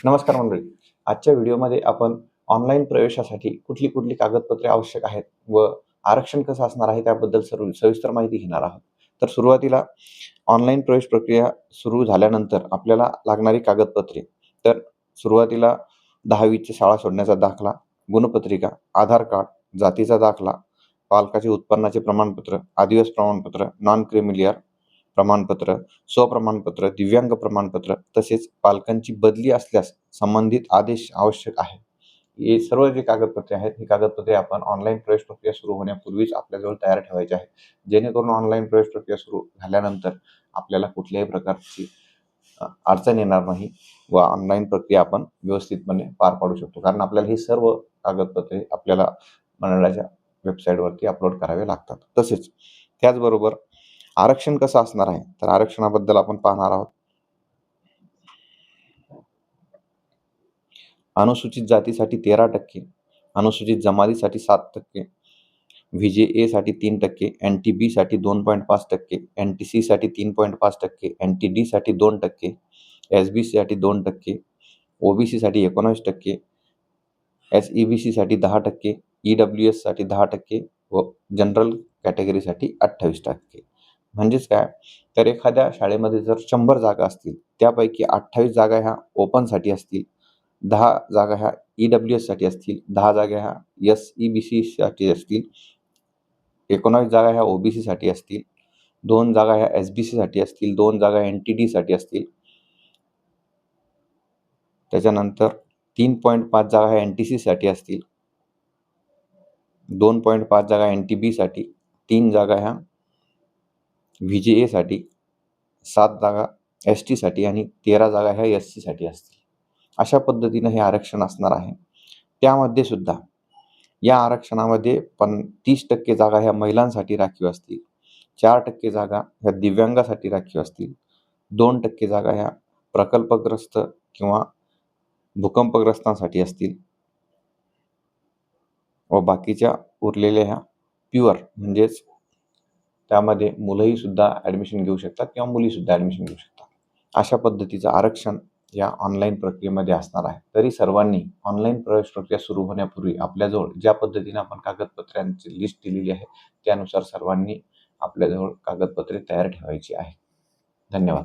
नमस्कार मंडळी. आजच्या व्हिडिओमध्ये आपण ऑनलाईन प्रवेशासाठी कुठली कुठली कागदपत्रे आवश्यक आहेत व आरक्षण कसं असणार आहे त्याबद्दल सर्व सविस्तर माहिती घेणार आहोत. तर सुरुवातीला ऑनलाईन प्रवेश प्रक्रिया सुरू झाल्यानंतर आपल्याला लागणारी कागदपत्रे. तर सुरुवातीला 10वीची शाळा सोडण्याचा दाखला, गुणपत्रिका, आधार कार्ड, जातीचा दाखला, पालकाचे उत्पन्नाचे प्रमाणपत्र, आदिवासी प्रमाणपत्र, नॉन क्रिमिलियर प्रमाणपत्र, स्वप्रमाणपत्र, दिव्यांग प्रमाणपत्र तसेच पालकांची बदली असल्यास संबंधित आदेश आवश्यक आहे. हे सर्व जे कागदपत्रे आहेत, ही कागदपत्रे आपण ऑनलाईन प्रवेश प्रक्रिया सुरू होण्यापूर्वीच आपल्याजवळ तयार ठेवायची आहे. जेणेकरून ऑनलाईन प्रवेश प्रक्रिया सुरू झाल्यानंतर आपल्याला कुठल्याही प्रकारची अडचण येणार नाही व ऑनलाईन प्रक्रिया आपण व्यवस्थितपणे पार पाडू शकतो. कारण आपल्याला ही सर्व कागदपत्रे आपल्याला मंडळाच्या वेबसाईटवरती अपलोड करावे लागतात. तसेच त्याचबरोबर आरक्षण कसं असणार आहे, तर आरक्षणाबद्दल आपण पाहणार आहोत. अनुसूचित जातीसाठी 13%, अनुसूचित जमातीसाठी 7%, व्हीजे साठी 3%, NTB साठी 2.5%, NTC साठी 3.5%, NTD साठी 2%, SB साठी 2%, OBC साठी 19%, SEBC साठी 10%, EWS साठी 10% व जनरल कॅटेगरीसाठी 28%. म्हणजेच काय, तर एखाद्या शाळेमध्ये जर 100 जागा असतील त्यापैकी 28 जागा ह्या ओपनसाठी असतील, 10 जागा ह्या EWS साठी असतील, 10 जागा ह्या SEBC साठी असतील, 19 जागा ह्या OBC साठी असतील, 2 जागा ह्या SBC साठी असतील, 2 जागा NTD साठी असतील. त्याच्यानंतर 3.5 जागा ह्या NTC साठी असतील, 2.5 जागा NTB साठी, 3 जागा ह्या VJA साठी, 7 जागा ST साठी आणि 13 जागा ह्या SC साठी असतील. अशा पद्धतीनं हे आरक्षण असणार आहे. त्यामध्ये सुद्धा या आरक्षणामध्ये 30% जागा ह्या महिलांसाठी राखीव असतील, 4% जागा ह्या दिव्यांगासाठी राखीव असतील, 2% जागा ह्या प्रकल्पग्रस्त किंवा भूकंपग्रस्तांसाठी असतील व बाकीच्या उरलेल्या ह्या प्युअर म्हणजेच त्यामध्ये मुलंही सुद्धा ॲडमिशन घेऊ शकतात किंवा मुली सुद्धा ॲडमिशन घेऊ शकतात. अशा पद्धतीचं आरक्षण या ऑनलाईन प्रक्रियेमध्ये असणार आहे. तरी सर्वांनी ऑनलाईन प्रवेश प्रक्रिया सुरू होण्यापूर्वी आपल्याजवळ ज्या पद्धतीने आपण कागदपत्रांची लिस्ट दिलेली आहे त्यानुसार सर्वांनी आपल्याजवळ कागदपत्रे तयार ठेवायची आहे. धन्यवाद.